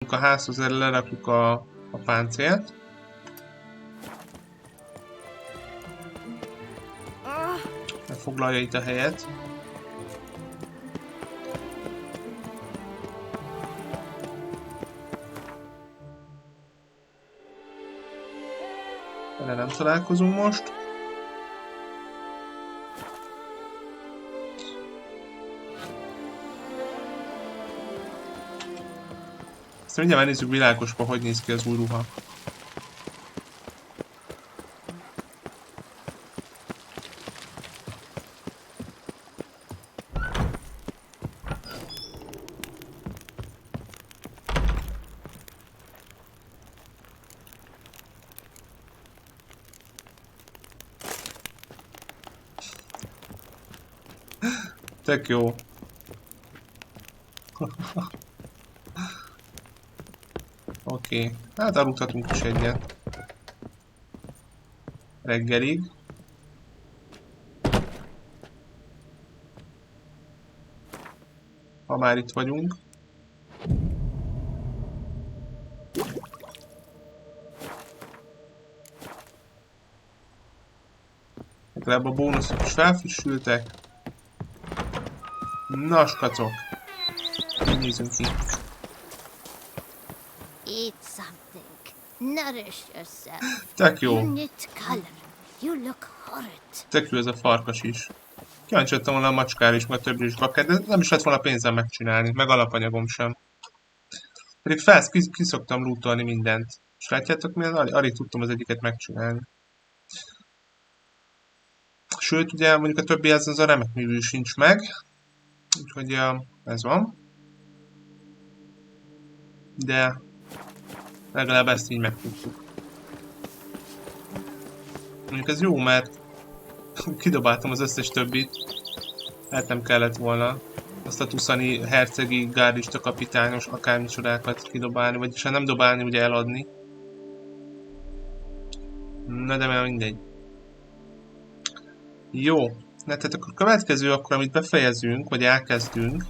A házhoz lerakjuk a páncélt. Foglalja itt a helyet. Vele nem találkozunk most. Ezt mindjárt megnézzük világosba, hogy néz ki az új ruha. Tök jó. Oké, hát aludhatunk is egyet. Reggelig. Ha már itt vagyunk. Legalább a bónuszok is felfrissültek. Na, skacok. Nézzünk ki. Eat something. Nourish yourself. Tök jó. You need color. You look horrid. Tök jó ez a farkas is. Kíváncsi lettem volna a macskára is, meg a többi is bakár, de nem is lett volna pénzem megcsinálni, meg alapanyagom sem. Pedig kiszoktam lootolni mindent. És látjátok milyen? Alig tudtam az egyiket megcsinálni. Sőt, ugye mondjuk a többihez az a remek művű sincs meg. Úgyhogy ez van. De legalább ezt így megtudtuk. Mondjuk ez jó, mert kidobáltam az összes többit. Hát nem kellett volna azt a tuszani hercegi gárdista kapitányos akármicsodákat kidobálni, vagyis ha nem dobálni, ugye eladni. Na de már mindegy. Jó, na tehát akkor a következő, amit befejezünk, vagy elkezdünk,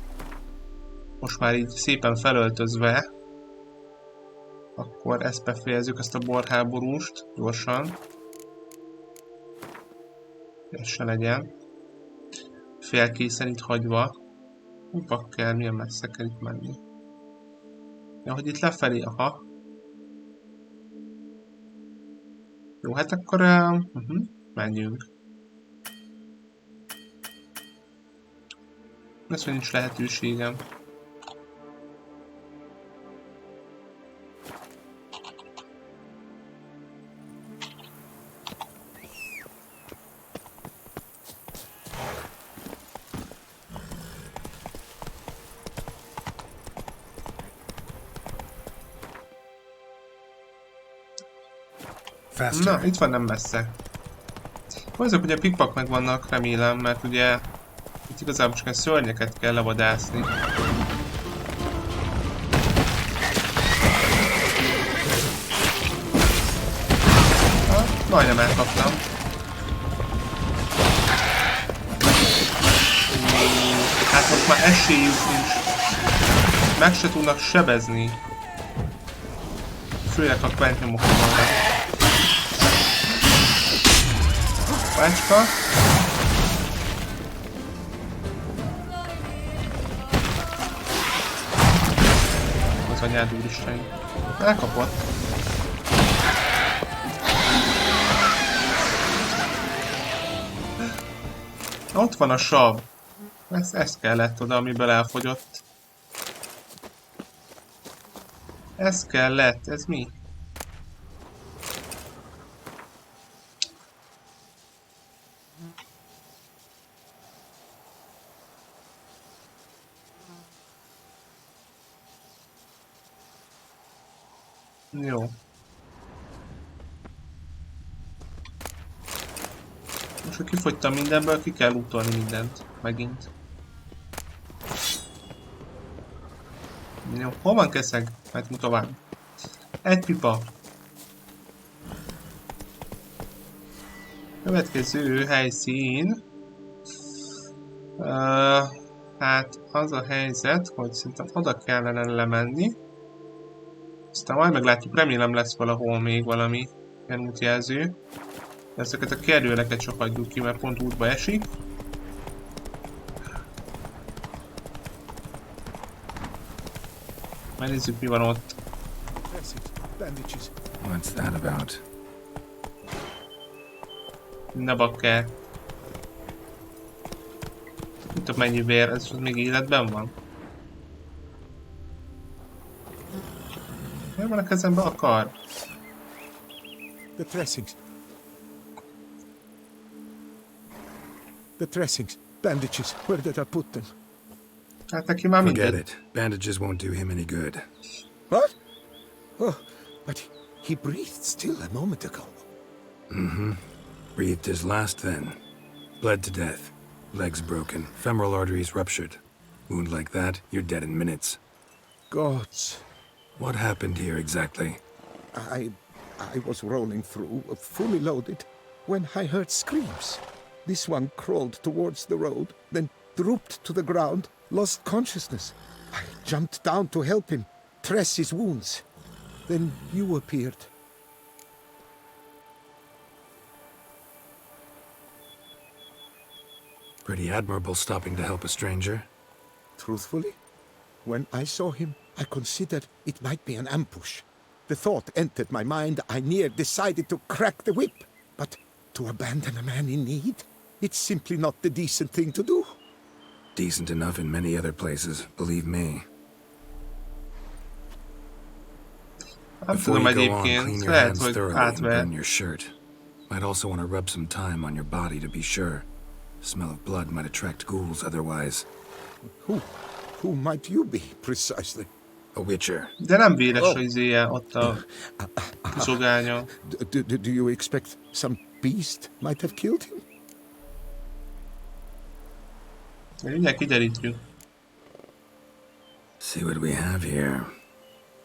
most már így szépen felöltözve, akkor ezt befejezzük, ezt a borháborúst, gyorsan. Ez se legyen. Félkészen itt hagyva. Bakker, milyen messze kell itt menni. Ja, hogy itt lefelé, aha. Jó, hát akkor menjünk. Ez, hogy nincs lehetőségem. Na, itt van nem messze. Azok ugye pikpak meg vannak, remélem, mert ugye itt igazából csak szörnyeket kell levadászni. Majdnem elkaptam. Hát most már esélyük nincs. Meg se tudnak sebezni. Főleg a kventnyomokon vannak. Bácska. Az anyád úristen. Elkapott. Ott van a sav. Ez kellett oda, amiből elfogyott. Ez kellett. Ez mi? Jó. Most, hogy kifogytam mindenből, ki kell utolni mindent. Megint. Jó, hol van keszeg? Mehetünk tovább. Egy pipa. Következő helyszín. Hát az a helyzet, hogy szerintem oda kellene lemenni. Aztán majd meglátjuk, remélem lesz valahol még valami ilyen útjelző. Ezeket a kérdőjeleket csak hagyjuk ki, mert pont útba esik. Megnézzük, mi van ott. What's that about? Ne bakker. Nem tudom, mennyi vér, ez még életben van? Miért van a kezemben a kar? The dressings. The dressings. Bandages. Where did I put them? Hát neki már Forget mindegy. it. Bandages won't do him any good. What? Oh, but he breathed still a moment ago. Breathed his last then. Bled to death. Legs broken. Femoral arteries ruptured. Wound like that, you're dead in minutes. Gods. What happened here exactly? I was rolling through, fully loaded, when I heard screams. This one crawled towards the road, then drooped to the ground, lost consciousness. I jumped down to help him, dress his wounds. Then you appeared. Pretty admirable stopping to help a stranger. Truthfully, when I saw him, I considered it might be an ambush. The thought entered my mind, I near decided to crack the whip. But to abandon a man in need? It's simply not the decent thing to do. Decent enough in many other places, believe me. Nem Before tudom you go on, egyébként, clean your lehet, hands hogy thoroughly and átver. burn your shirt. Might also want to rub some time on your body to be sure. Smell of blood might attract ghouls otherwise. Who might you be, precisely? A witcher. De nem véres a izéje, ott a zogánya. Do you expect some beast might have killed him? Mindjárt kiderítjük. See what we have here.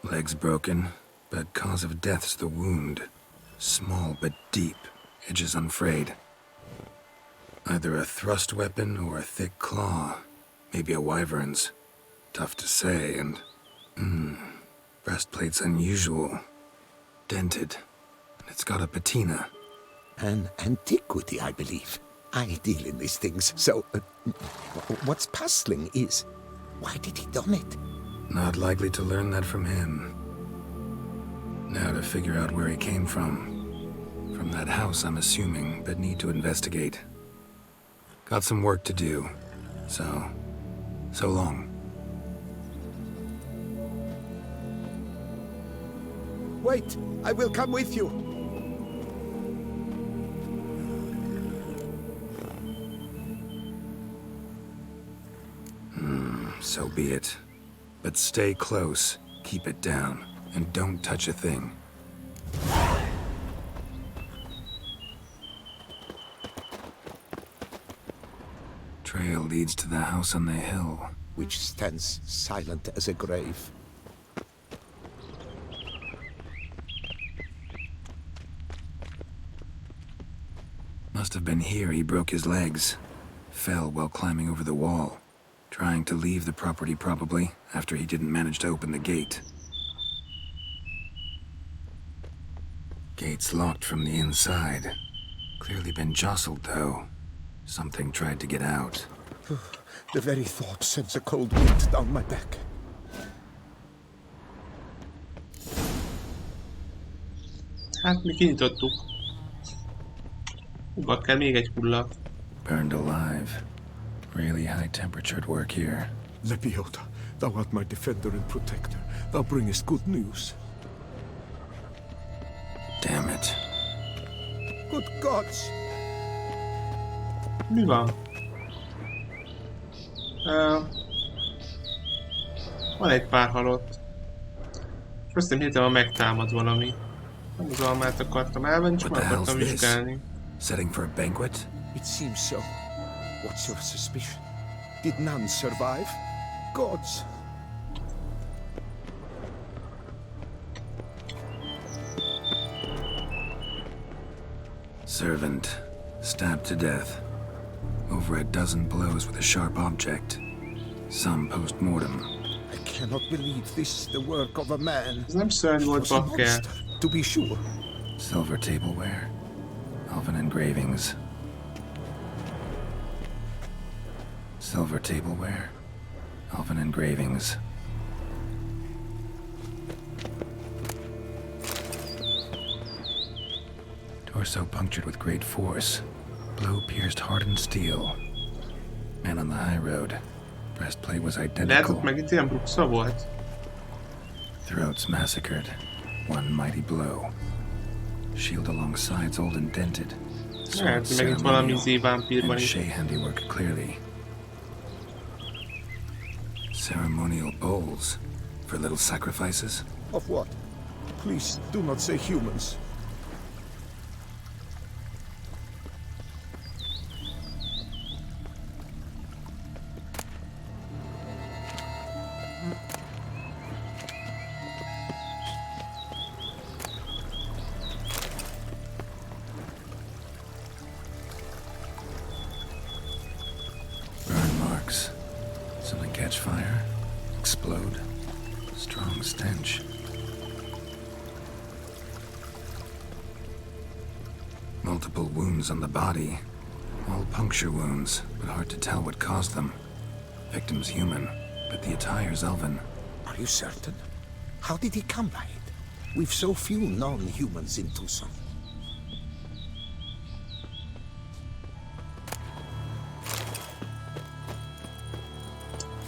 Legs broken, but cause of death's the wound. Small but deep, edges unfrayed. Either a thrust weapon or a thick claw. Maybe a wyvern's. Tough to say, and... breastplate's unusual. Dented. And it's got a patina. An antiquity, I believe. I deal in these things, so... what's puzzling is, why did he done it? Not likely to learn that from him. Now to figure out where he came from. From that house, I'm assuming, but need to investigate. Got some work to do. So long. Wait, I will come with you. So be it. But stay close, keep it down, and don't touch a thing. Trail leads to the house on the hill. Which stands silent as a grave. Must have been here he broke his legs. Fell while climbing over the wall. Trying to leave the property probably, after he didn't manage to open the gate. Gate's locked from the inside. Clearly been jostled though. Something tried to get out. The very thought sends a cold wind down my back. Hát mi kinyitottuk. Húba kell még egy hulla. Burned alive. Really high-temperatured work here. Lepiota, thou art my defender and protector. Thou bringest good news. Damn it. Good gods! Mi van? Van egy pár halott. És azt hiszem hirtelen megtámad valami. Nem az almát akartam elvenni, csak What meg the akartam hell's this? vizsgálni. Setting for a banquet? It seems so. What's your suspicion? Did none survive? Gods! Servant. Stabbed to death. Over a dozen blows with a sharp object. Some post-mortem. A cannot believe this is the work of a man. Ez nem szörny It volt, was a bakker. monster, to be sure. Silver tableware. Elven engravings. Silver tableware. Elven engravings. Torso punctured with great force. Blow pierced hardened steel. Man on the high road. Breastplate was Lehet, identical. hogy megint ilyen bruxa volt? Throats massacred. One mighty blow. Shield along sides old and dented. Lehet, hogy megint valami vámpír van And is. Shay handiwork clearly. Ceremonial bowls for little sacrifices. Of what? Please do not say humans. Burn marks. Something catch fire, explode. Strong stench. Multiple wounds on the body. All puncture wounds, but hard to tell what caused them. Victim's human, but the attire's elven. Are you certain? How did he come by it? We've so few non-humans in Tucson.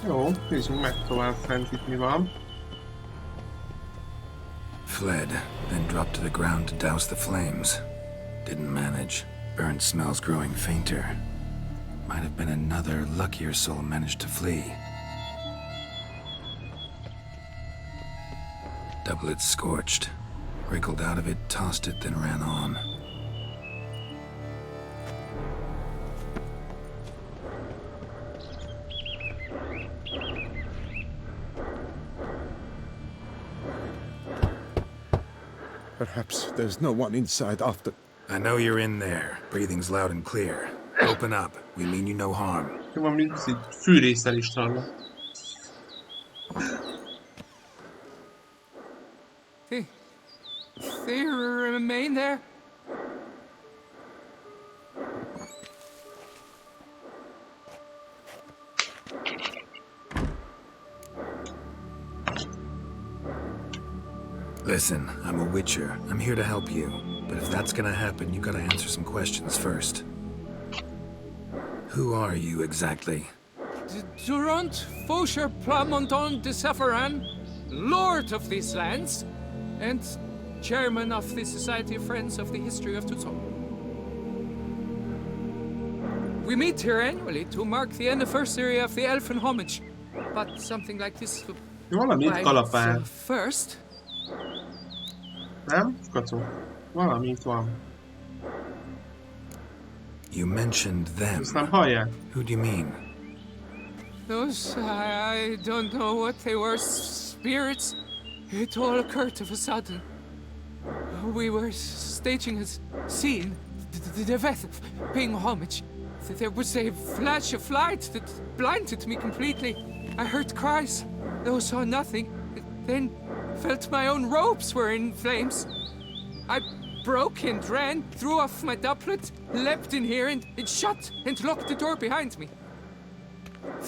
Jó, nézzünk meg tovább fent itt mi van. Fled, then dropped to the ground to douse the flames. Didn't manage. Burnt smells growing fainter. Might have been another luckier soul managed to flee. Doublet scorched. Wriggled out of it, tossed it, then ran on. Perhaps there's no one inside after. I know you're in there. Breathing's loud and clear. Open up. We mean you no harm. Jó, valami fűrészsel is hallok. They remain there? Listen, I'm a witcher. I'm here to help you. But if that's gonna happen, you gotta answer some questions first. Who are you exactly? Durant Faucher Plamondon de Safaran, Lord of these lands, and Chairman of the Society of Friends of the History of Tucson. We meet here annually to mark the anniversary of the Elfin homage, but something like this Jó, valami itt kalapál. first. Nem? Kacu. Valami itt van. You mentioned them. Ezt nem hallják? Who do you mean? Those, I don't know what they were, spirits. It all occurred of a sudden. We were staging a scene, the death of paying homage. There was a flash of light that blinded me completely. I heard cries, though saw nothing. Then felt my own robes were in flames. I broke and ran, threw off my doublet, leapt in here and shut and locked the door behind me.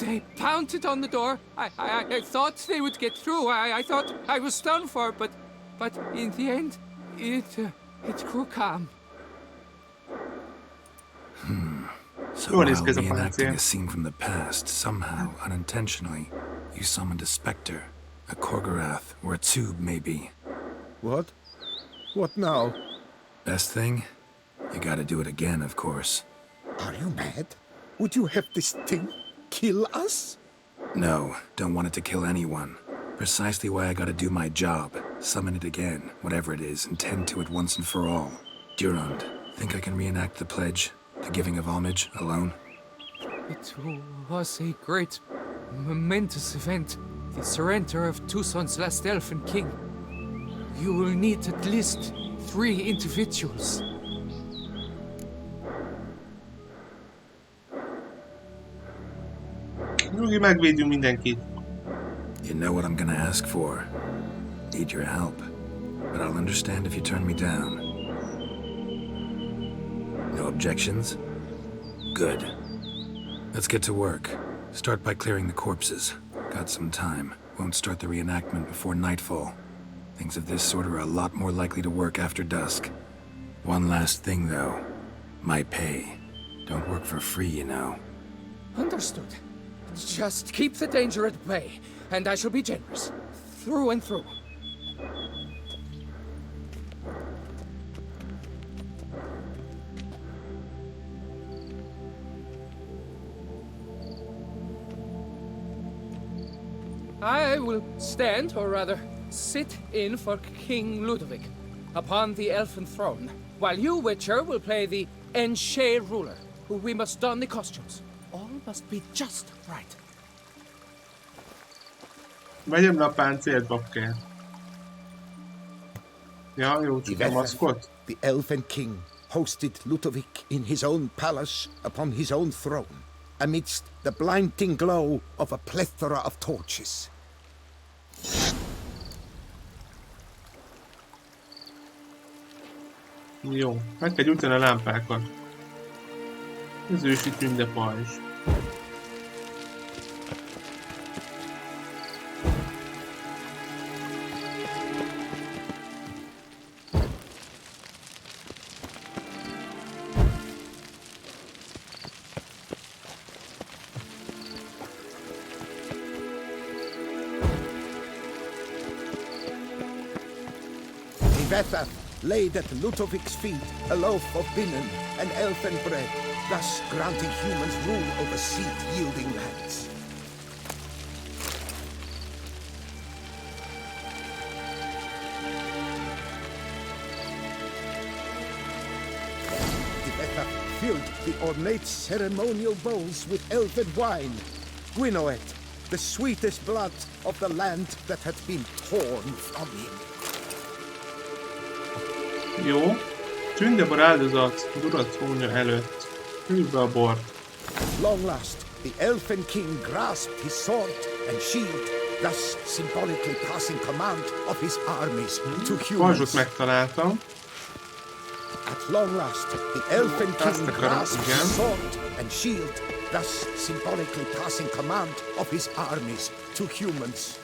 They pounded on the door. I thought they would get through. I thought I was done for, but in the end, it grew calm. So What while is this about, reenacting yeah? a scene from the past, somehow, unintentionally, you summoned a specter. A Korgorath, or a tube, maybe. What? What now? Best thing? You gotta do it again, of course. Are you mad? Would you have this thing kill us? No, don't want it to kill anyone. Precisely why I gotta do my job. Summon it again, whatever it is, and tend to it once and for all. Durand, think I can reenact the pledge? The giving of homage, alone? It was a great, momentous event. The surrender of Tucson's last elfin king. You will need at least 3 individuals. Nyugi, megvédünk mindenkit. You know what I'm gonna ask for. Need your help. But I'll understand if you turn me down. No objections? Good. Let's get to work. Start by clearing the corpses. Got some time. Won't start the reenactment before nightfall. Things of this sort are a lot more likely to work after dusk. One last thing, though. My pay. Don't work for free, you know. Understood. Just keep the danger at bay, and I shall be generous. Through and through. I will stand, or rather, sit in for King Ludovic, upon the elfin throne, while you, Witcher, will play the Enche ruler, who we must don the costumes. All must be just right. Vegyem le a páncélt, bakker. Ja, jó, csak a maszkot. The elfin king hosted Ludovic in his own palace upon his own throne, amidst the blinding glow of a plethora of torches. Jó, meg kell gyújtani a lámpákat. Az ősi tündepajzs. Bethel laid at Ludovic's feet a loaf of binnen and elfin bread, thus granting humans rule over seed-yielding lands. Bethel filled the ornate ceremonial bowls with elfin wine, Gwinoet, the sweetest blood of the land that had been torn from him. Jó. Tündebor áldozat az ura trónja előtt. Hűld be a bort. Long last, the elfin king grasped his sword and shield, thus symbolically passing command of his armies to humans. Pajzsot megtaláltam. At long last, the elfin king grasped his sword and shield, thus symbolically passing command of his armies to humans.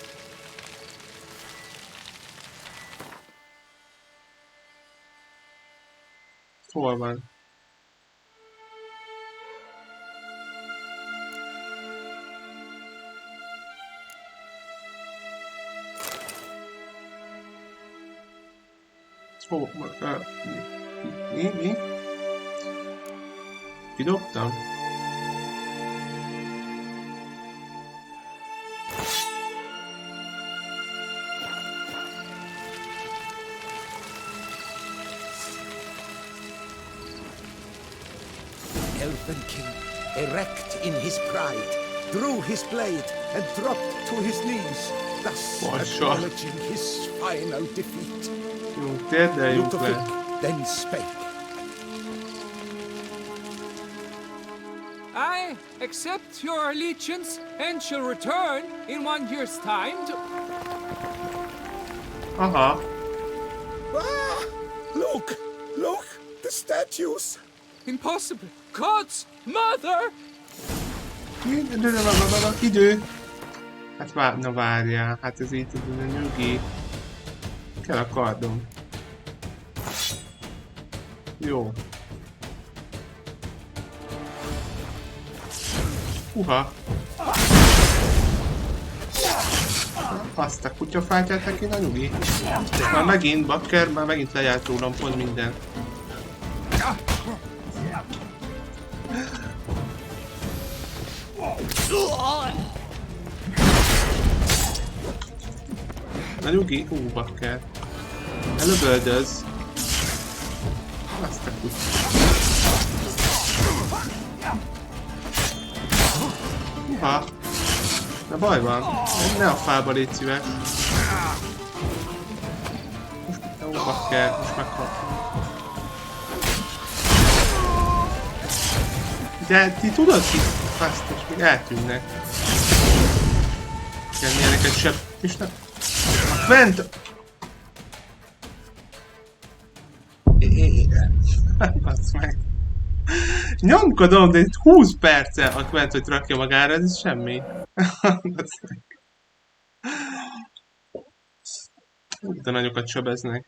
Hol van? Mi? Kidobtam? Elfin king, erect in his pride, drew his blade and dropped to his knees, thus acknowledging his final defeat. Jó, térdeljünk Ludovic le. then spake. I accept your allegiance and shall return in 1 year's time to... Aha. Ah! Look! Look! The statues! Impossible! God's mother! Idő! Hát na várjál, hát ez így nyugi. Kell a kardom. Jó. Uha. Azt a kutyafátyát neki a nyugi. Már megint, bakker, már megint lejárt rólam pont minden. Na nyugi, bakker. Előböldöz. Azt a kutyát. Uha. Na baj van. Ne a fába légy szíves. Most bakker, most meghaltam. De ti tudod ki? Azt is még eltűnnek. kennie neked seb... Isten... A Quent... Basz meg. Nyomkodom, de itt 20 perce a Quent, hogy rakja magára, ez semmi. De nagyokat sebeznek.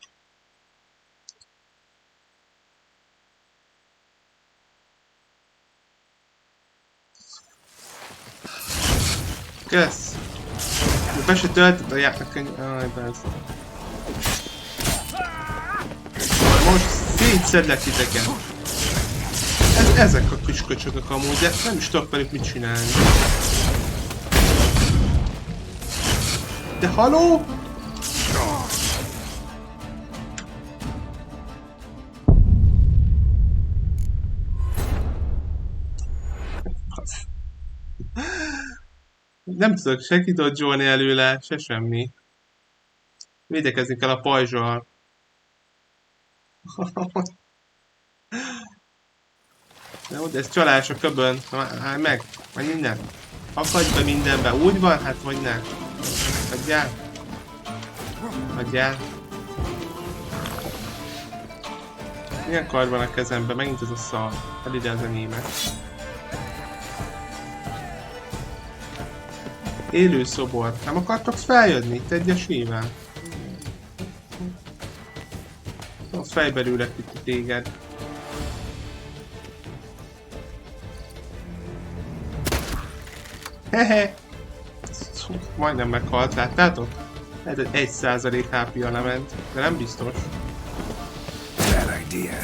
Kösz! Be se töltött a játék. Aj, persze. Most szétszedlek titeket. Ezek a kis köcsögök amúgy, de nem is tudok velük mit csinálni. De haló? Nem tudok se kidodgyolni előle, se semmi. Védekezni kell a pajzsal. De ez csalás a köbön. Állj meg! Menj innen! Akadj be mindenbe! Úgy van? Hát vagy ne? Adjál! Adjál! Milyen kard van a kezemben? Megint ez a szar. Add ide az enyémet. Élő szobor. Nem akartok feljönni? Itt egyesével? Fejberülek itt téged. Hehe! Majdnem meghalt, láttátok? Lehet, hogy 1% HP-ja lement, de nem biztos. Bad idea.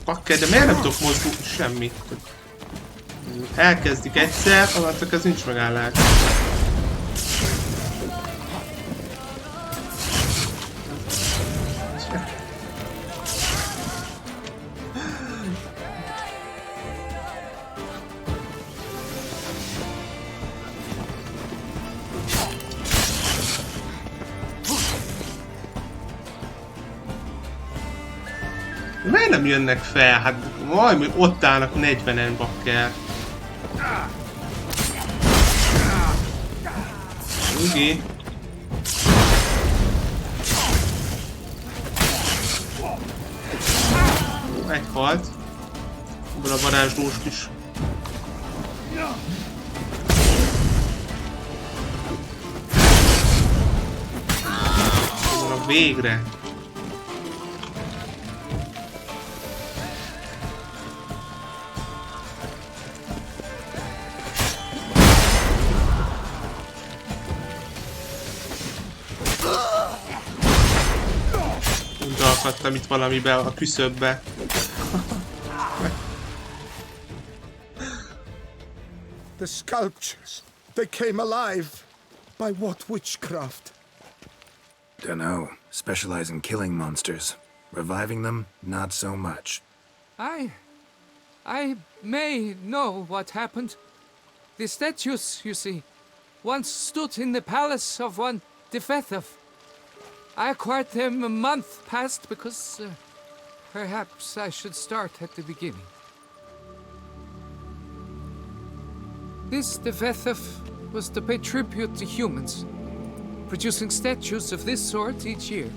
Pakker, de miért nem tudok mozgulni semmit? Elkezdik egyszer, onnantól ez nincs megállás. Miért nem jönnek fel? Hát majd ott állnak 40-en bakker. Ugi. Egy halt. Ebből a varázslóst is. Végre. Akadtam itt valamibe, a küszöbbe. The sculptures, they came alive. By what witchcraft? Dunno. Specialize in killing monsters. Reviving them, not so much. I may know what happened. The statues, you see, once stood in the palace of one Defethov. I acquired them a month past because perhaps I should start at the beginning. This Defethov was to pay tribute to humans, producing statues of this sort each year.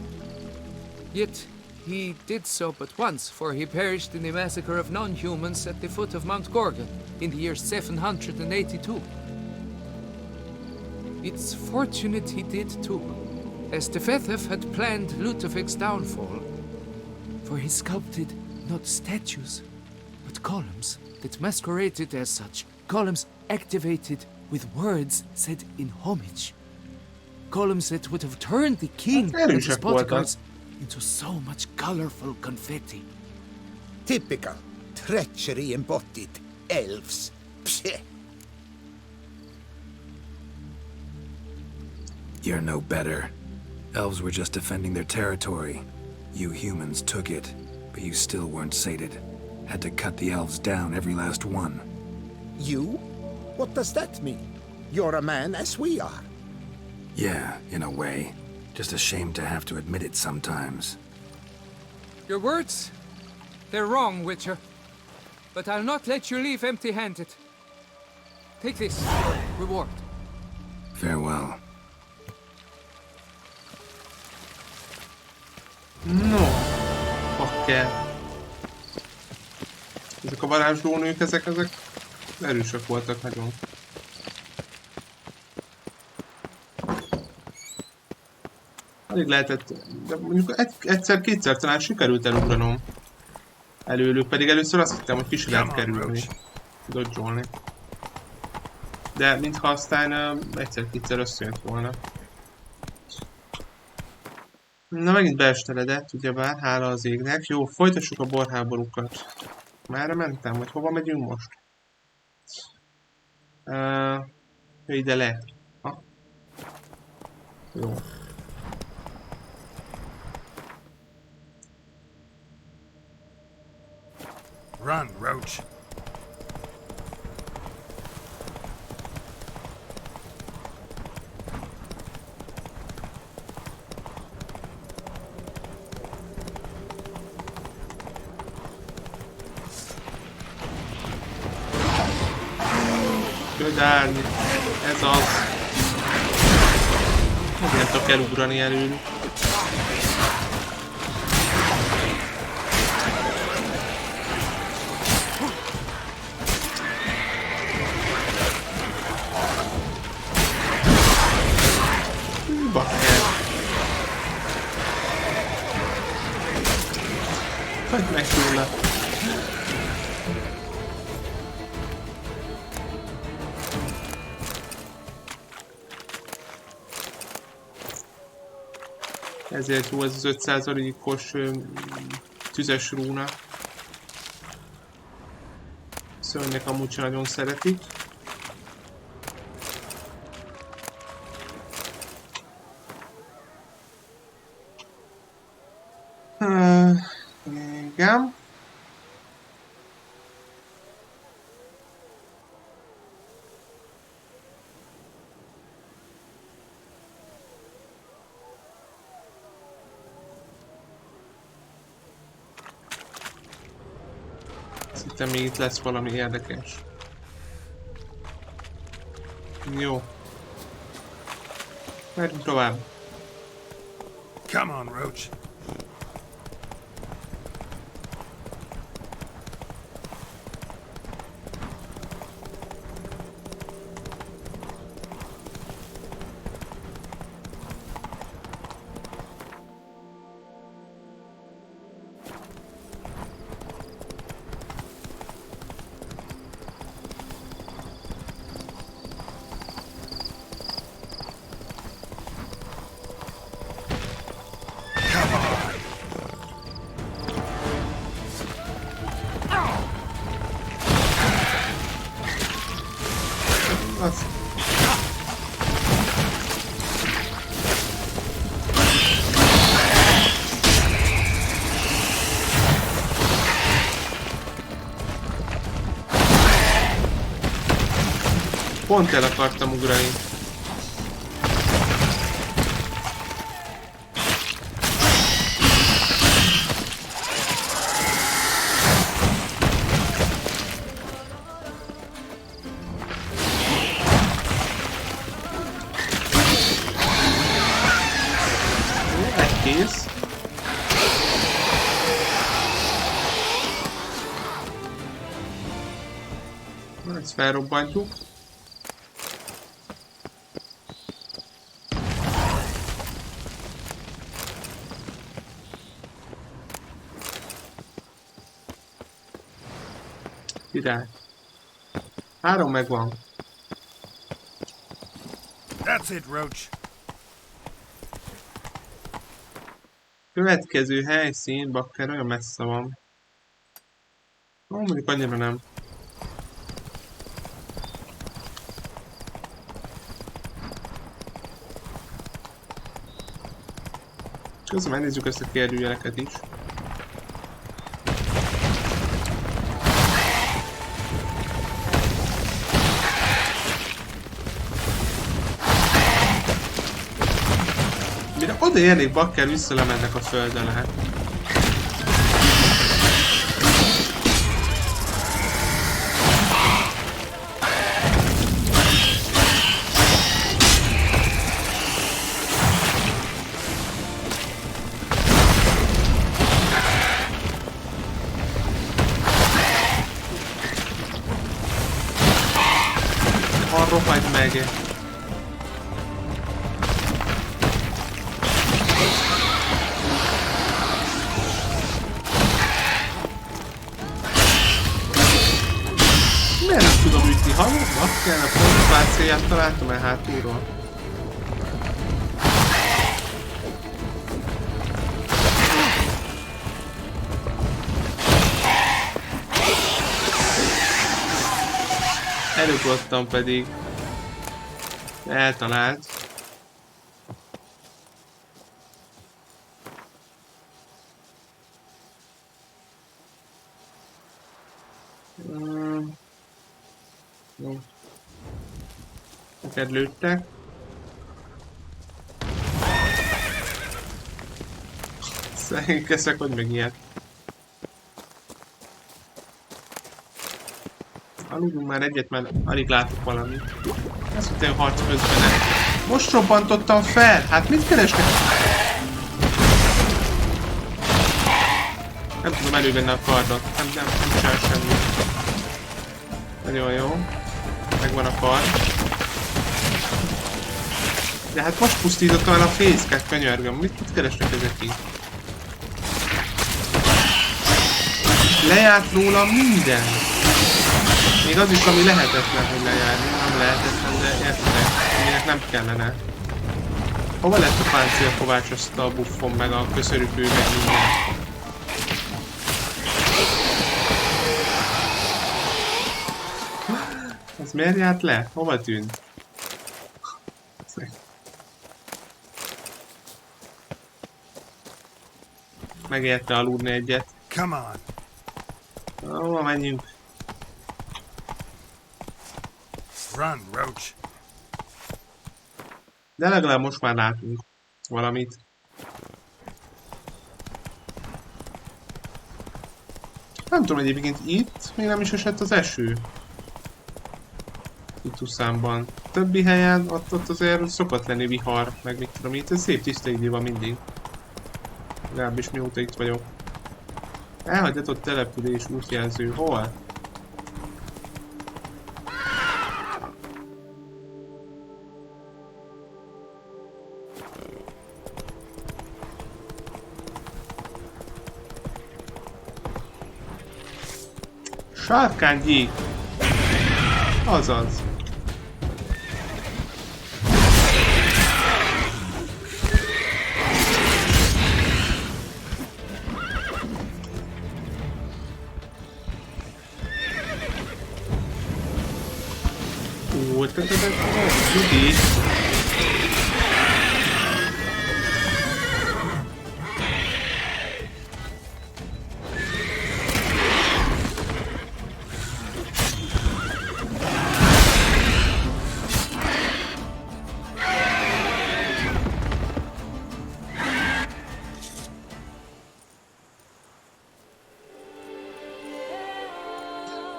Yet he did so but once, for he perished in the massacre of non-humans at the foot of Mount Gorgon in the year 782. It's fortunate he did too, as Defethov had planned Ludovik's downfall, for he sculpted not statues, but columns that masqueraded as such, columns activated with words said in homage, columns that would have turned the king and his bodyguards into so much colorful confetti. Typical treachery embodied. Elves. Psheh. You're no better. Elves were just defending their territory. You humans took it, but you still weren't sated. Had to cut the elves down, every last one. You? What does that mean? You're a man as we are. Yeah, in a way. Just ashamed to have to admit it sometimes. Your words? They're wrong, Witcher. but I'll not let you leave empty-handed. Take this, reward. Farewell. No, bakker. Ezek a varázslónők, ezek erősek voltak nagyon. Alig lehetett, de mondjuk egyszer-kétszer talán sikerült elugranom előlük, pedig először azt hittem, hogy ki se lehet kerülni, dodge-olni. De mintha aztán egyszer-kétszer összejött volna. Na megint beesteledett, ugyebár, hála az égnek. Jó, folytassuk a borháborúkat. Merre mentem, vagy hova megyünk most? Ide le. Ha? Jó. Run, Roach. Ködárni. Ez az. Nem tudok elugrani előlük. Bakker. Hagyd meg tőle. Ezért jó ez az 5%-os tüzes rúna. Szörnyek amúgy sem nagyon szeretik. Igen. Szerintem még itt lesz valami érdekes. Jó. Merjünk tovább. Come on, Roach. Az. Pont el akartam ugrani. Kész. Na, ezt felrobbantjuk. Király. 3 megvan. That's it, Roach. Következő helyszín, bakker, olyan messze van. Ó, mondjuk annyira nem. Közben megnézzük ezt a kérdőjeleket is. Mire odaérnék, bakker, visszalemennek a föld alá. meg! Miért nem tudom ütni? Azt kellene, a pár célját találtam el hátulról. Előgottam pedig. Eltalált. Jó. Neked lőttek. Szegény keszek, hogy meg ilyet. Aludjunk már egyet, mert alig látok valamit. Ezt mondta, hogy harc közben nem. Most robbantottam fel! Hát mit keresnek? Nem tudom elővenni a kardot. Nem csinál semmi. Nagyon jó. Megvan a kard. De hát most pusztítottam el a fészket, könyörgöm. Mit keresnek ezek itt? Lejárt róla minden. Még az is, ami lehetetlen, hogy lejárni. Nem lehetetlen, de értitek, aminek nem kellene. Hova lett a páncélkovács, azt a buffon, meg a köszörűkő, meg minden? Ez miért járt le? Hova tűnt? Megérte aludni egyet. Come on. Hova menjünk? Run, Roach. De legalább most már látunk valamit. Nem tudom, egyébként itt még nem is esett az eső. Itt Uszánban. Többi helyen ott azért szokott lenni vihar, meg mit tudom, itt ez szép tiszta idő van mindig. Legalábbis mióta itt vagyok. Elhagyatott település útjelző. Hol? Sárkánygyík! Azaz. Nyugi.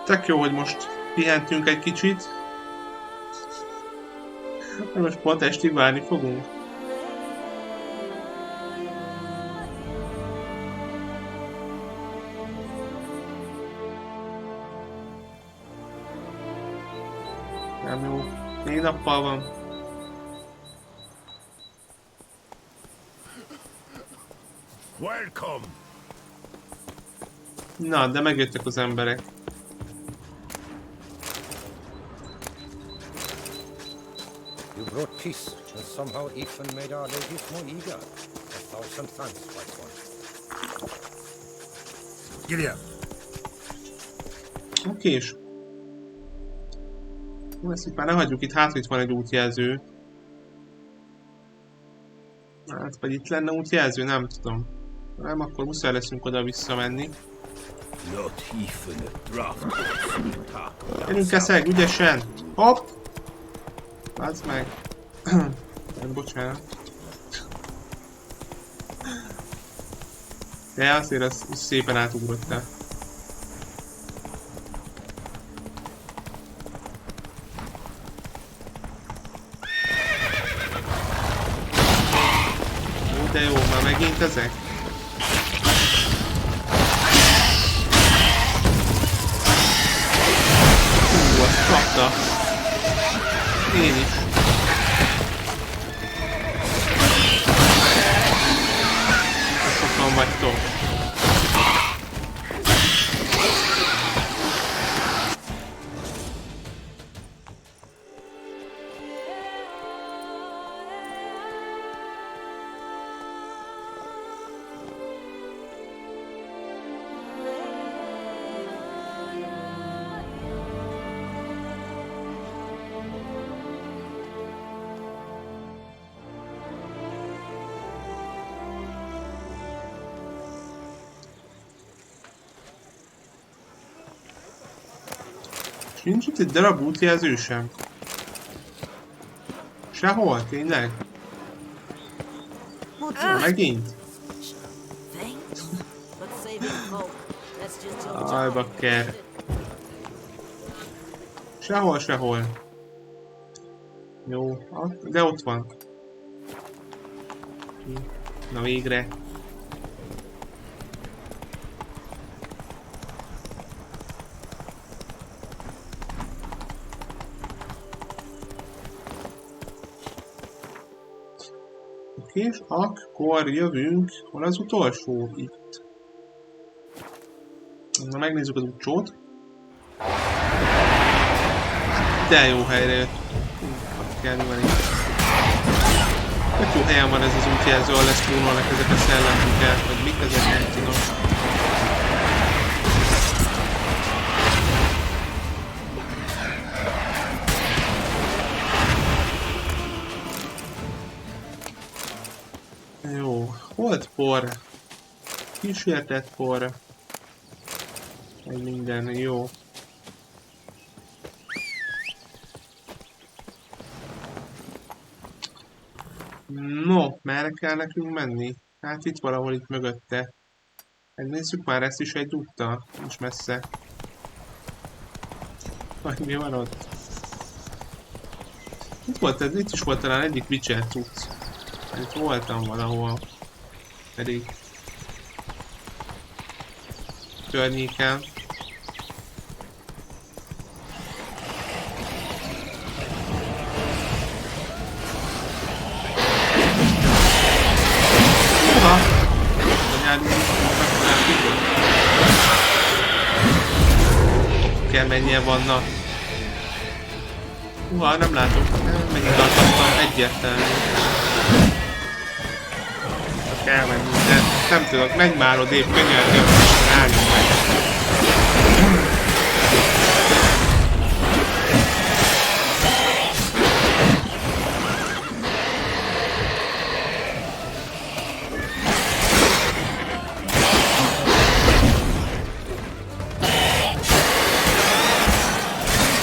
Tök jó, hogy most pihentünk egy kicsit. Most pont estig várni fogunk. Nem jó. 4 nappal van. Welcome. Na, de megjöttek az emberek. You brought peace, and somehow Ethan made our ladies more eager. 1,000 thanks, white one. Giddy up. Okés. Ezt itt már ne hagyjuk, itt hátra itt van egy útjelző. Hát, vagy itt lenne útjelző, nem tudom. Nem, akkor muszáj leszünk oda visszamenni. Gyerünk Keszeg, ügyesen! Hopp! Vázd meg! Bocsánat. De azért az szépen átugrottál. Ó, de jó, már megint ezek? Azt kapta. Én is. Sokan vagytok. Nincs itt egy darab útjelző sem. Sehol, tényleg? Megint? Aj, bakker. Sehol, sehol. Jó, de ott van. Na végre. És akkor jövünk, hol az utolsó? Itt. Na, megnézzük az utcsót. De jó helyre jött. Kell van itt. Tök jó helyen van ez az útjelző, ahol leszpónolnak ezek a szellemüket, vagy mik ezek, nem tudom. Jó, holdpor, kísértett por, meg minden, jó. No, merre kell nekünk menni? Hát itt valahol itt mögötte. Megnézzük már ezt is egy úttal, nincs messze. Vagy mi van ott? Itt is volt talán egyik Witcher cucc. Itt voltam valahol. Pedig környéken. Uha! Kell mennyien vannak. Uha, nem látok. Megint tartottam, egyértelmű. Kell menni, de nem tudok, menj már odébb, könyörgöm, álljunk meg.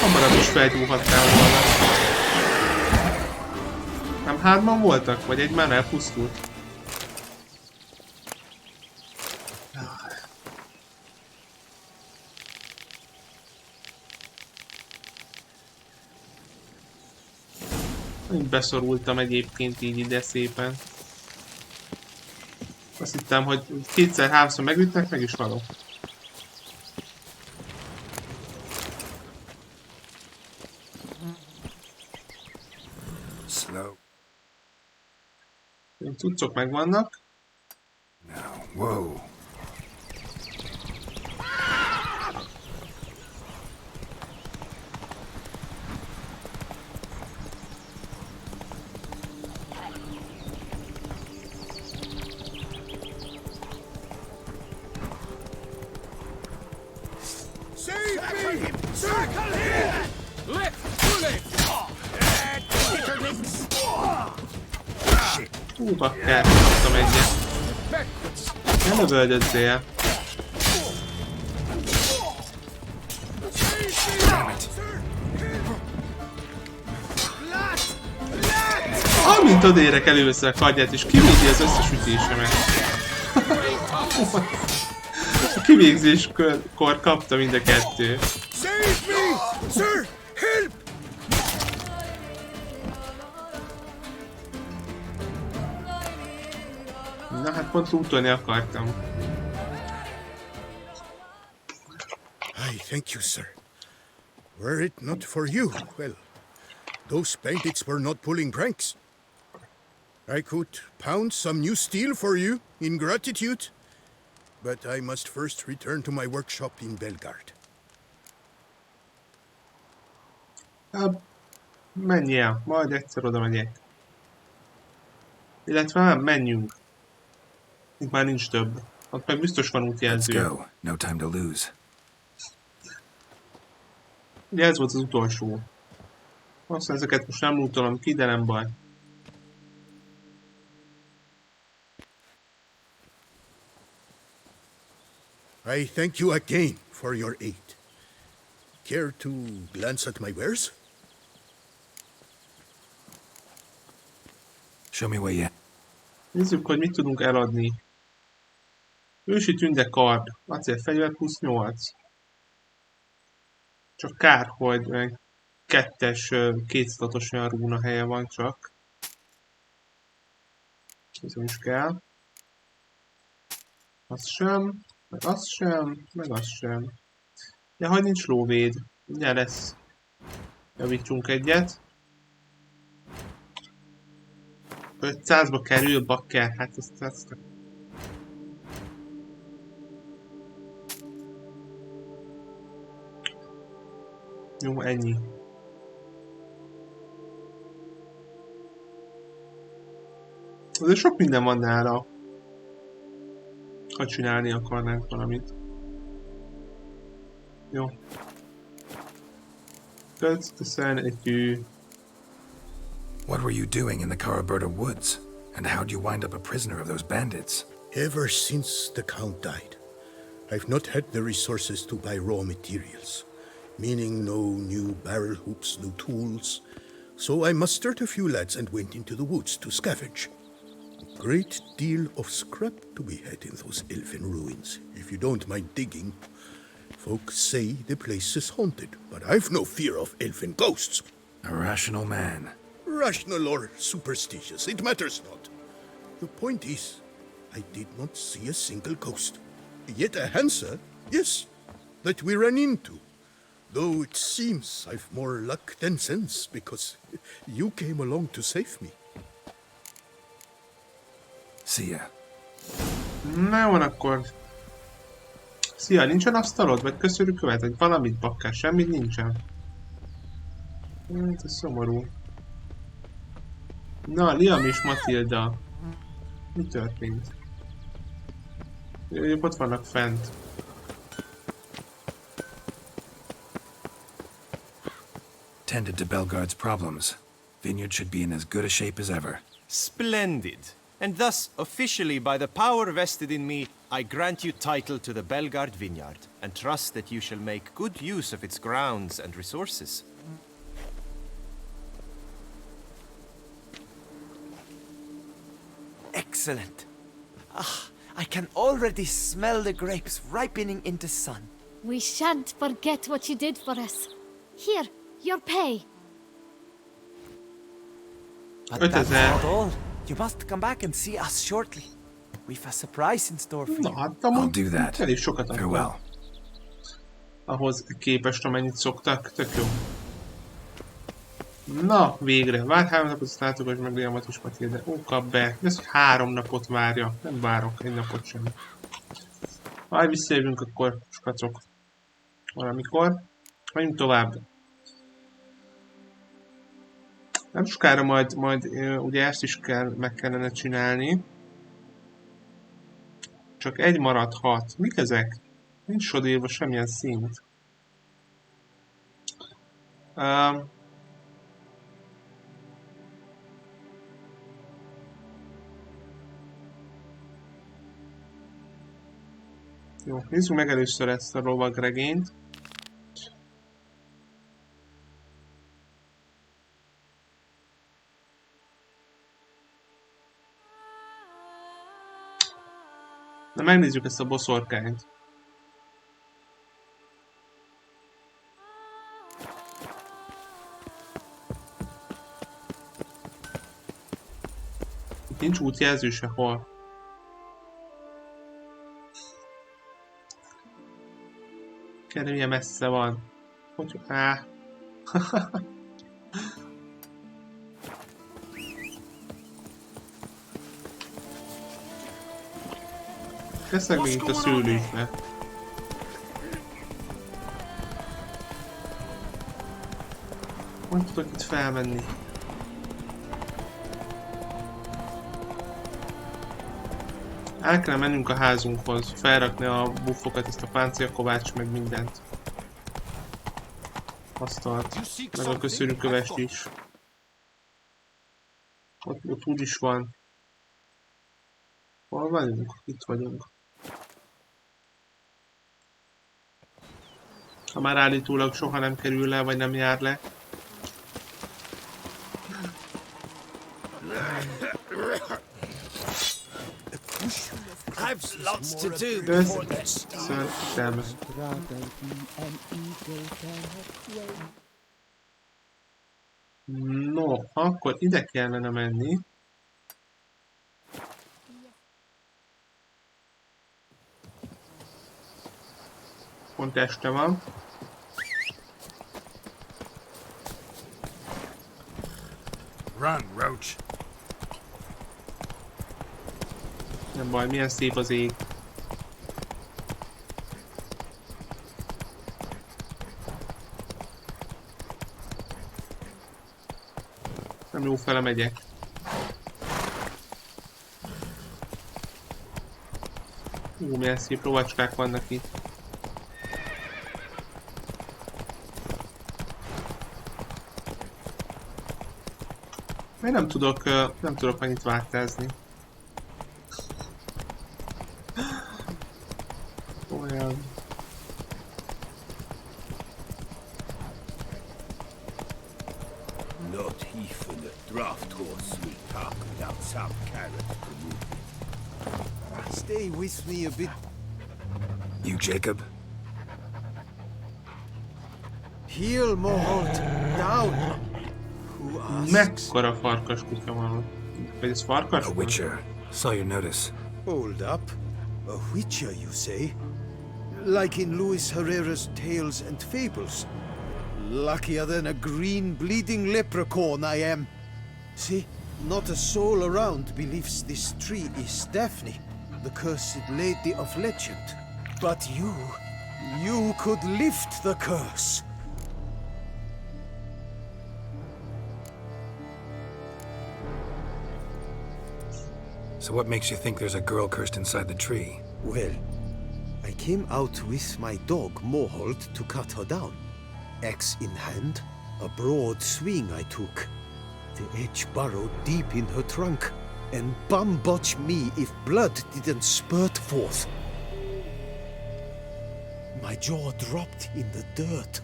Hamarabb is felgyúlhattál volna. Nem hárman voltak? Vagy egy már elpusztult? Beszorultam egyébként így ide szépen. Azt hittem, hogy kétszer-háromszor megütnek, meg is való. Slow. Cuccok megvannak. Now, whoa. Hú, bakker, kaptam egyet. Ne lövöldözzél. Amint odérek először a kardját, és kivédi az összes ütésemet. A kivégzéskor kapta mind a kettő. Na hát pont lootolni akartam. I thank you, sir. Were it not for you, well, Those bandits were not pulling pranks. I could pound some new steel for you in gratitude, but I must first return to my workshop in Belgard. Menjél, majd egyszer oda megyek. Illetve menjünk. Itt már nincs több. Ott meg biztos van Let's útjelző. go. No time to lose. Ugye ez volt az utolsó. Aztán ezeket most nem lootolom ki, de nem baj. I thank you again for your aid. Care to glance at my wares? Show me where you... Nézzük, hogy mit tudunk eladni. Ősi tünde kard. Acélfegyver plusz 8. Csak kár, hogy kettes, kétszatatos olyan rúna helye van csak. Ez is kell. Az sem, meg az sem, meg az sem. De hogy nincs lóvéd. Ugye lesz. Javítsunk egyet. 500-ba kerül, bakker. Hát ezt. Jó, ennyi. Azért sok minden van nála. Ha csinálni akarnánk valamit. Jó. Köszönhetjük. What were you doing in the Caraberta woods? And how'd you wind up a prisoner of those bandits? Ever since the Count died, I've not had the resources to buy raw materials, meaning no new barrel hoops, no tools. So I mustered a few lads and went into the woods to scavenge. A great deal of scrap to be had in those elfin ruins, if you don't mind digging. Folks say the place is haunted, but I've no fear of elfin ghosts. A rational man. Rational or superstitious, it matters not. The point is, I did not see a single ghost. Yet a Hansa, yes, that we ran into. Though it seems I've more luck than sense, because you came along to save me. See ya. Na van akkor. Szia, nincsen asztalod? Vagy köszönjük követ? Vagy valamit bakker? Semmit nincsen. Hát ez szomorú. Na, Liam és Matilda. Mi történt? Ők ott vannak fent. Tended to Belgard's problems. Vineyard should be in as good a shape as ever. Splendid. And thus, officially, by the power vested in me, I grant you title to the Belgard vineyard, and trust that you shall make good use of its grounds and resources. Excellent. Ah, I can already smell the grapes ripening into sun. We shan't forget what you did for us. Here, your pay. But 5000. that's not all. You must come back and see us shortly. We've a surprise in store for Na, you. hát I'll amúgy do that. elég sokat adnak. Farewell. Ahhoz képest, amennyit szoktak. Tök jó. Na, végre. Vár 3 napot, azt látogass meg Liamot és Matilda. Ó, kap be. Ez 3 napot várja. Nem várok egy napot sem. Majd visszajövünk akkor, skacok. Valamikor. Menjünk tovább. Nem sokára majd ugye ezt is meg kellene csinálni. Csak egy maradhat. Mik ezek? Nincs odaírva semmilyen szint. Jó, nézzük meg először ezt a lovagregényt. Na megnézzük ezt a boszorkányt. Itt nincs útjelző sehol. Kérem, milyen messze van. Hogy... Teszek még itt a szőlőkbe. Hogy tudok itt felmenni? El kell mennünk a házunkhoz, felrakni a buffokat, ezt a páncélkovács, meg mindent. Asztalt, meg a köszönőkövest is. Ott úgy is van. Hol vagyunk? Itt vagyunk. Ha már állítólag soha nem kerül le, vagy nem jár le. I've lots to do before this. Szerintem. No, akkor ide kellene menni. Pont este van. Run, Roach. Nem baj, milyen szép az ég. Nem jó fele megyek. Jó, milyen szép lovacskák vannak itt. Én nem tudok annyit vártázni. Olyan. Not even a draft horse will talk without some carrot to move. Stay with me a bit. You, Jacob? Heel, Moholt. Down. Who asked? Mekkora farkas kutya van? Vagy ez farkas? A witcher. Saw your notice. Hold up. A witcher, you say? Like in Luis Herrera's Tales and Fables. Luckier than a green bleeding leprechaun I am. See, not a soul around believes this tree is Daphne, the cursed lady of legend. But you could lift the curse. So what makes you think there's a girl cursed inside the tree? Well, I came out with my dog Moholt to cut her down. Axe in hand, a broad swing I took. The edge burrowed deep in her trunk, and bum botch me if blood didn't spurt forth. My jaw dropped in the dirt,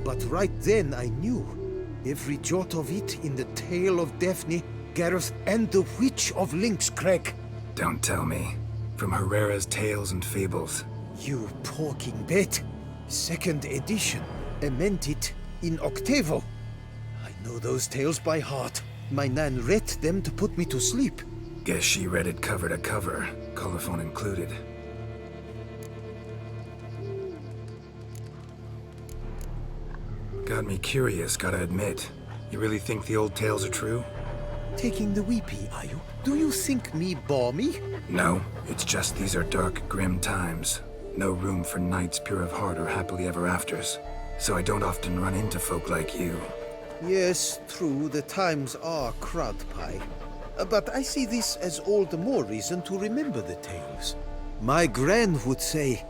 but right then I knew every jot of it in the tale of Daphne, Gareth, and the Witch of Lynxcrag. Don't tell me. From Herrera's Tales and Fables. You porking bet. Second edition. Amended in octavo. I know those tales by heart. My nan read them to put me to sleep. Guess she read it cover to cover, colophon included. Got me curious, gotta admit. You really think the old tales are true? Taking the weepy, are you? Do you think me balmy? No, it's just these are dark, grim times. No room for knights pure of heart or happily ever afters. So I don't often run into folk like you. Yes, true, the times are crud pie. But I see this as all the more reason to remember the tales. My gran would say,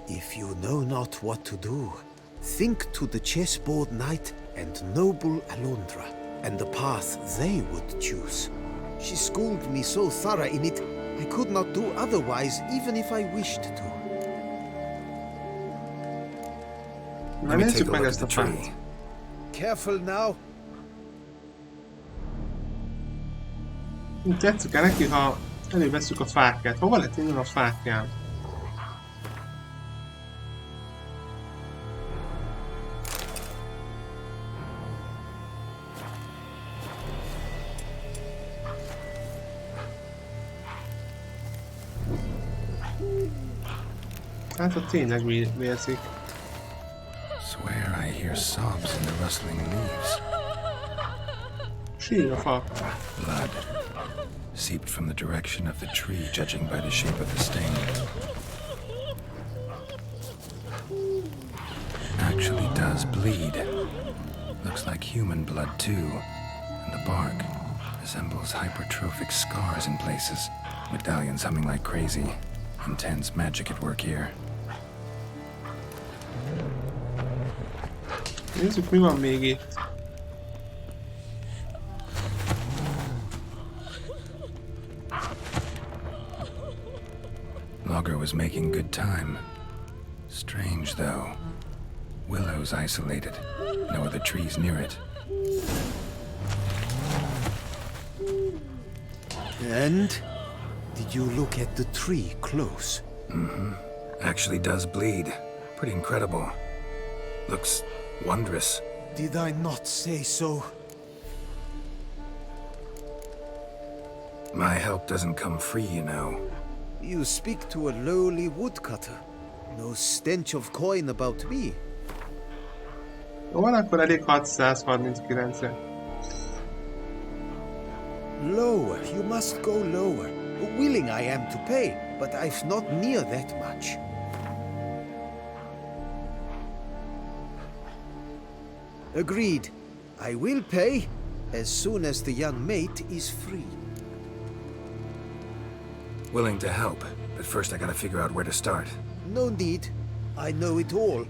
if you know not what to do, think to the chessboard knight and noble Alondra, and the path they would choose. She schooled me so thorough in it, I could not do otherwise, even if I wished to. Let me take a look at the tree. Careful now. Tetszik-e neki, ha elővesszük a fákját? Hova lett innen a fákjám? Hát ott tényleg vérzik. Swear I hear sobs in the rustling leaves. Sír a fa. Blood. seeped from the direction of the tree, judging by the shape of the stain. Actually does bleed. Looks like human blood, too. And the bark resembles hypertrophic scars in places. Medallions humming like crazy. Intense magic at work here. Nézzük, mi van még itt. Logger was making good time. Strange, though. Willow's isolated. No other trees near it. And? Did you look at the tree close? Mm-hmm. Actually does bleed. Pretty incredible. Looks wondrous. Did I not say so? My help doesn't come free, you know. You speak to a lowly woodcutter. No stench of coin about me. Jó, van akkor elég 639-re. Lower, you must go lower. Willing I am to pay, but I've not near that much. Agreed. I will pay as soon as the young mate is free. Willing to help, but first I gotta figure out where to start. No need. I know it all.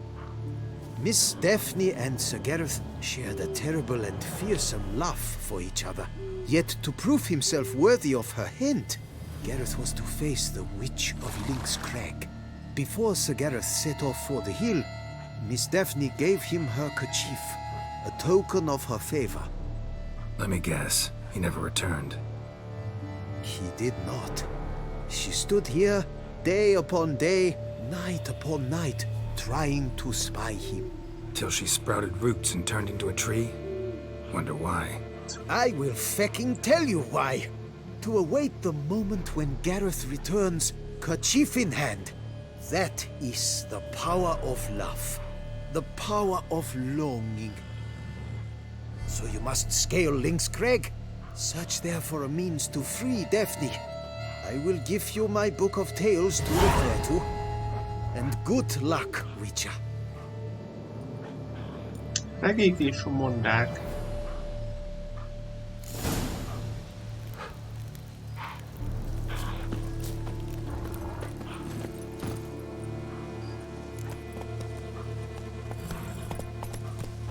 Miss Daphne and Sir Gareth shared a terrible and fearsome love for each other. Yet to prove himself worthy of her hand, Gareth was to face the Witch of Link's Crag. Before Sir Gareth set off for the hill, Miss Daphne gave him her kerchief, a token of her favor. Let me guess, he never returned. He did not. She stood here, day upon day, night upon night, trying to spy him. Till she sprouted roots and turned into a tree? Wonder why. I will fecking tell you why. To await the moment when Gareth returns, kerchief in hand. That is the power of love. The power of longing. So you must scale Link's Crag. Search there for a means to free Daphne. I will give you my book of tales to refer to. And good luck, Witcher. Regék és mondák.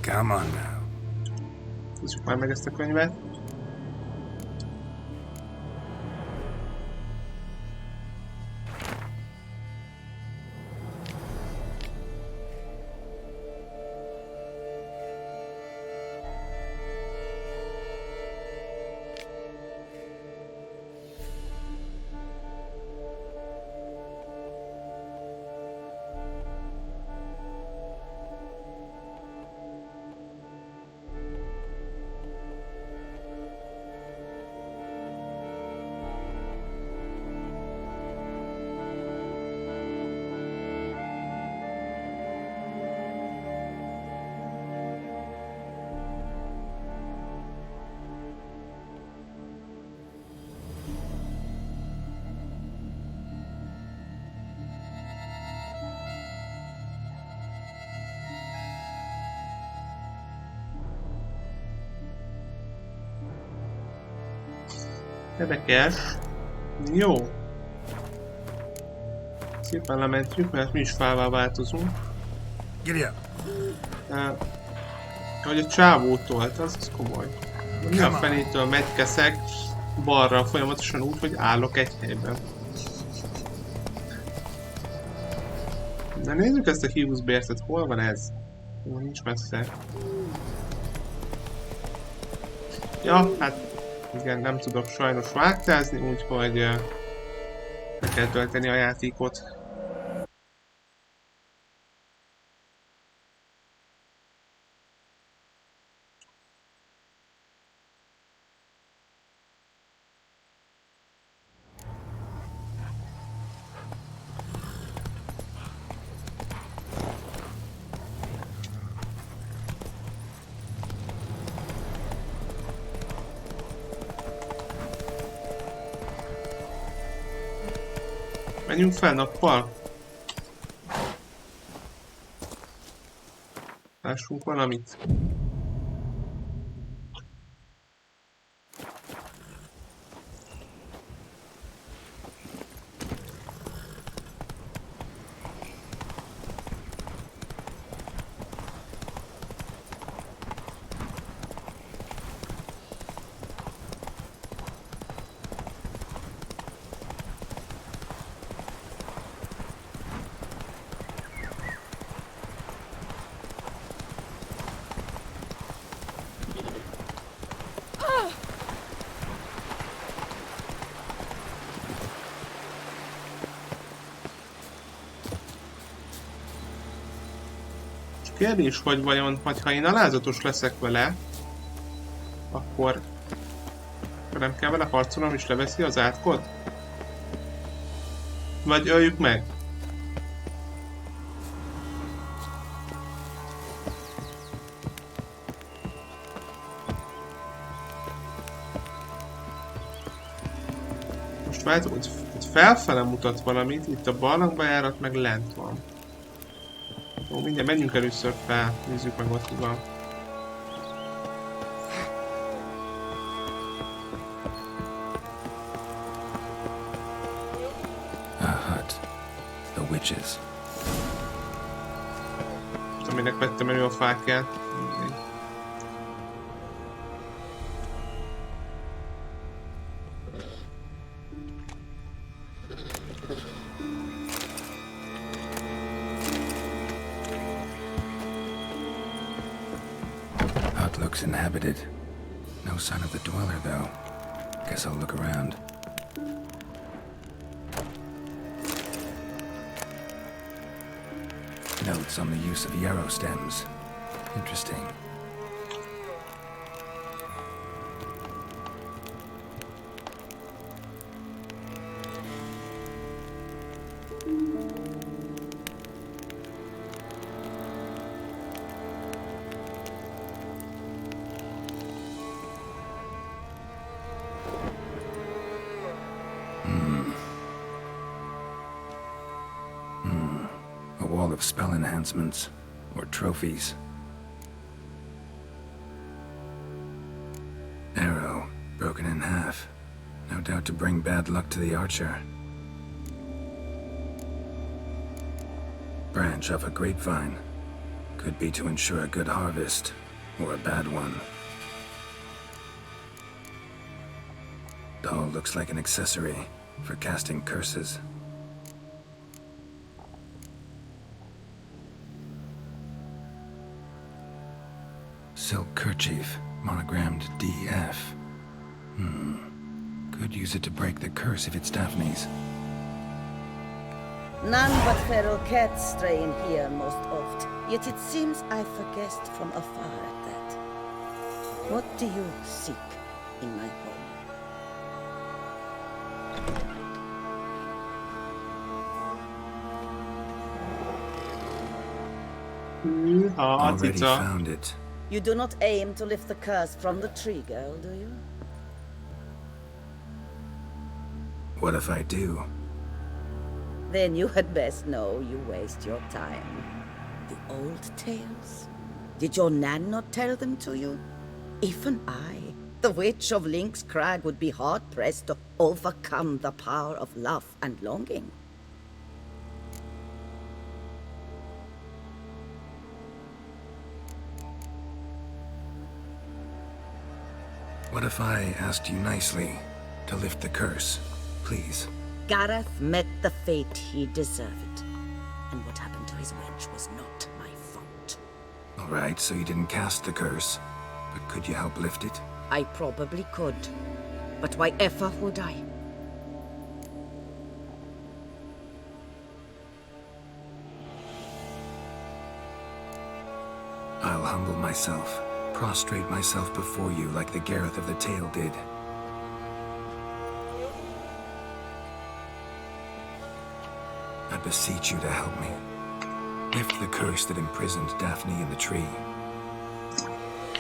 Come on now. Nézzük már meg ezt a könyvet. Érdekes. Jó. Szépen lementjük, mert mi is fává változunk. Hogy a csávó tolt, az komoly. Mi a fenétől megy keszeg balra folyamatosan úgy, hogy állok egy helyben. De nézzük ezt a hiúzbércet, hol van ez? Jó, nincs messze. Ja, hát igen, nem tudok sajnos vágtázni, úgyhogy be kell tölteni a játékot. Menjünk fel nappal. Lássunk valamit. Kérdés, hogy vajon, ha én alázatos leszek vele, akkor nem kell vele harcolnom és leveszi az átkot? Vagy öljük meg? Most várjátok, hogy felfele mutat valamit, itt a barlangbejárat meg lent van. Jó, mindjárt menjünk először fel, nézzük meg ott, mi van. A hut. The witches. Most aminek vettem elő a fákját. Looks inhabited. No sign of the dweller, though. Guess I'll look around. Notes on the use of yarrow stems. Interesting. Of spell enhancements or trophies. Arrow broken in half. No doubt to bring bad luck to the archer. Branch of a grapevine. Could be to ensure a good harvest or a bad one. Doll looks like an accessory for casting curses. Silk kerchief, monogrammed DF. Could use it to break the curse if it's Daphne's. None but feral cats stray in here most oft, yet it seems I've guessed from afar at that. What do you seek in my home? Already found it. You do not aim to lift the curse from the tree girl, do you? What if I do? Then you had best know you waste your time. The old tales? Did your Nan not tell them to you? Even I, the witch of Link's Crag, would be hard-pressed to overcome the power of love and longing. What if I asked you nicely to lift the curse, please? Gareth met the fate he deserved, and what happened to his wench was not my fault. All right, so you didn't cast the curse, but could you help lift it? I probably could, but why ever would I? I'll humble myself, prostrate myself before you like the Gareth of the tale did. I beseech you to help me. Lift the curse that imprisoned Daphne in the tree.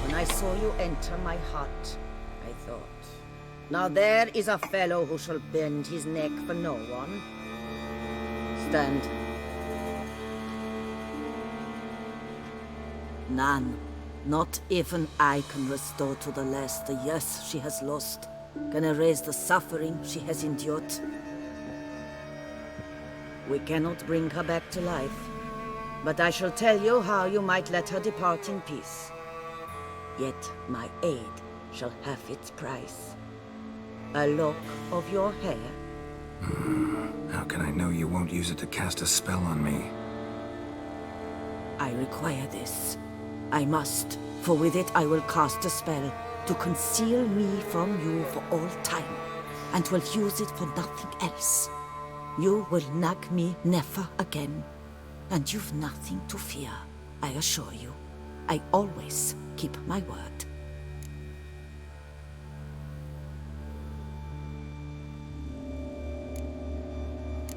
When I saw you enter my hut, I thought, now there is a fellow who shall bend his neck for no one. understand. None. Not even I can restore to the last the years she has lost, can erase the suffering she has endured. We cannot bring her back to life, but I shall tell you how you might let her depart in peace. Yet my aid shall have its price. A lock of your hair. How can I know you won't use it to cast a spell on me? I require this. I must, for with it I will cast a spell to conceal me from you for all time, and will use it for nothing else. You will nag me never again, and you've nothing to fear, I assure you. I always keep my word.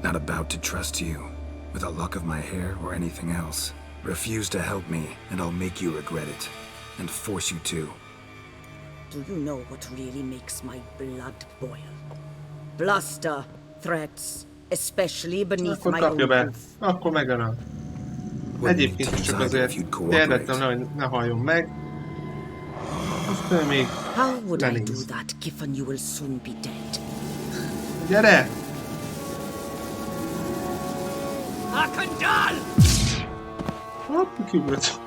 Not about to trust you, with a lock of my hair or anything else. Refuse to help me, and I'll make you regret it, and force you to. Do you know what really makes my blood boil? Bluster, threats, especially beneath Akkor my kapja own be. roof. Akkor megölöm. Egyébként is csak azért érdettem, hogy ne halljon meg. Aztán még How would I do lenéz. that, given you will soon be dead? Gyere! Akandal! Hopp, kiugrott.